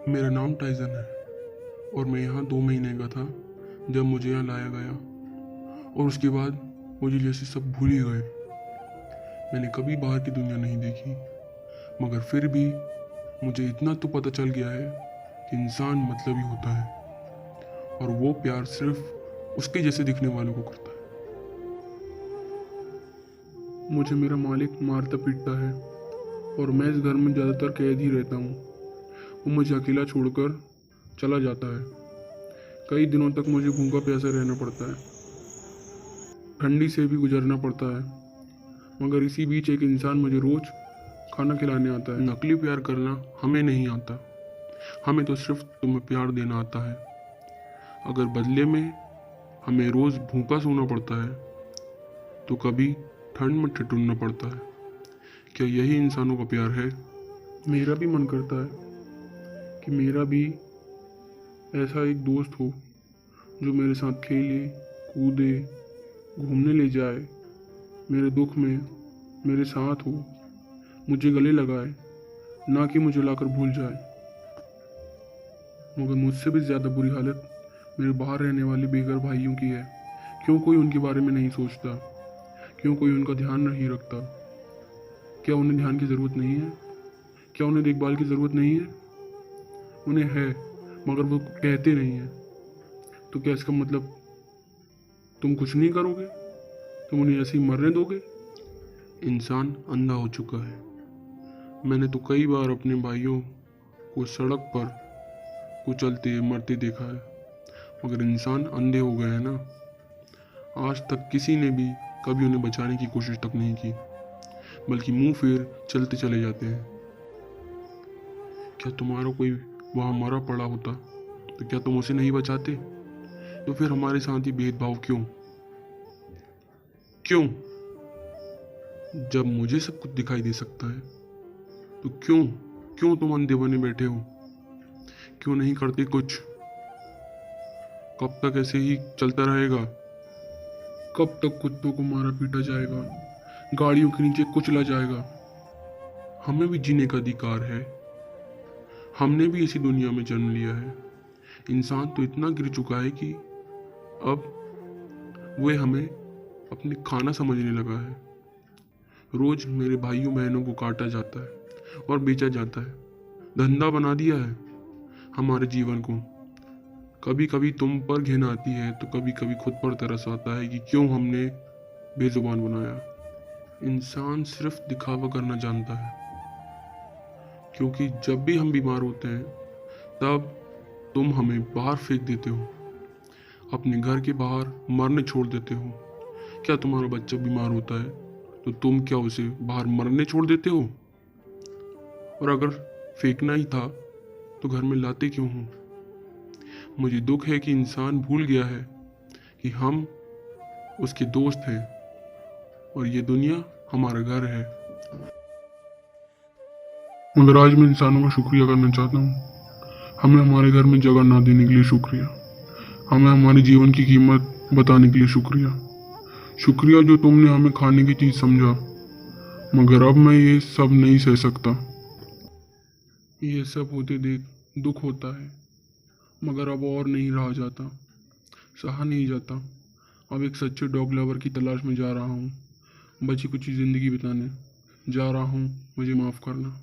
मेरा नाम टाइजन है और मैं यहाँ 2 महीने का था जब मुझे यहाँ लाया गया और उसके बाद मुझे जैसे सब भूल ही गए। मैंने कभी बाहर की दुनिया नहीं देखी, मगर फिर भी मुझे इतना तो पता चल गया है कि इंसान मतलबी होता है और वो प्यार सिर्फ उसके जैसे दिखने वालों को करता है। मुझे मेरा मालिक मारता पीटता है और मैं इस घर में ज़्यादातर कैद ही रहता हूँ। वो मुझे अकेला छोड़कर चला जाता है। कई दिनों तक मुझे भूखा प्यासा रहना पड़ता है, ठंडी से भी गुजरना पड़ता है, मगर इसी बीच एक इंसान मुझे रोज़ खाना खिलाने आता है। नकली प्यार करना हमें नहीं आता, हमें तो सिर्फ तुम्हें प्यार देना आता है। अगर बदले में हमें रोज़ भूखा सोना पड़ता है तो कभी ठंड में ठिठुरना पड़ता है। क्या यही इंसानों का प्यार है? मेरा भी मन करता है कि मेरा भी ऐसा एक दोस्त हो जो मेरे साथ खेले कूदे, घूमने ले जाए, मेरे दुख में मेरे साथ हो, मुझे गले लगाए, ना कि मुझे लाकर भूल जाए। मगर मुझसे भी ज़्यादा बुरी हालत मेरे बाहर रहने वाले बेघर भाइयों की है। क्यों कोई उनके बारे में नहीं सोचता? क्यों कोई उनका ध्यान नहीं रखता? क्या उन्हें ध्यान की ज़रूरत नहीं है? क्या उन्हें देखभाल की ज़रूरत नहीं है? उन्हें है, मगर वो कहते नहीं हैं। तो क्या इसका मतलब तुम कुछ नहीं करोगे? तुम उन्हें ऐसे ही मरने दोगे? इंसान अंधा हो चुका है। मैंने तो कई बार अपने भाइयों को सड़क पर कुचलते मरते देखा है, मगर इंसान अंधे हो गए हैं ना। आज तक किसी ने भी कभी उन्हें बचाने की कोशिश तक नहीं की, बल्कि मुंह फेर चलते चले जाते हैं। क्या तुम्हारा कोई वहाँ मरा पड़ा होता तो क्या तुम उसे नहीं बचाते? तो फिर हमारे साथ ही भेदभाव क्यों? क्यों? जब मुझे सब कुछ दिखाई दे सकता है तो क्यों क्यों तुम अंधे बने बैठे हो? क्यों नहीं करते कुछ? कब तक ऐसे ही चलता रहेगा? कब तक कुत्तों को मारा पीटा जाएगा, गाड़ियों के नीचे कुचला जाएगा? हमें भी जीने का अधिकार है। हमने भी इसी दुनिया में जन्म लिया है। इंसान तो इतना गिर चुका है कि अब वह हमें अपने खाना समझने लगा है। रोज मेरे भाइयों बहनों को काटा जाता है और बेचा जाता है। धंधा बना दिया है हमारे जीवन को। कभी कभी तुम पर घिन आती है तो कभी कभी खुद पर तरस आता है कि क्यों हमने बेजुबान बनाया। इंसान सिर्फ दिखावा करना जानता है, क्योंकि जब भी हम बीमार होते हैं तब तुम हमें बाहर फेंक देते हो, अपने घर के बाहर मरने छोड़ देते हो। क्या तुम्हारा बच्चा बीमार होता है तो तुम क्या उसे बाहर मरने छोड़ देते हो? और अगर फेंकना ही था तो घर में लाते क्यों हो? मुझे दुख है कि इंसान भूल गया है कि हम उसके दोस्त हैं और ये दुनिया हमारा घर है। मगर आज मैं इंसानों का शुक्रिया करना चाहता हूँ। हमें हमारे घर में जगह ना देने के लिए शुक्रिया। हमें हमारे जीवन की कीमत बताने के लिए शुक्रिया। शुक्रिया जो तुमने हमें खाने की चीज़ समझा, मगर अब मैं ये सब नहीं सह सकता। ये सब होते देख दुख होता है, मगर अब और नहीं रहा जाता, सहा नहीं जाता। अब एक सच्चे डॉग लवर की तलाश में जा रहा हूँ, बची कुछ ज़िंदगी बिताने जा रहा हूँ। मुझे माफ़ करना।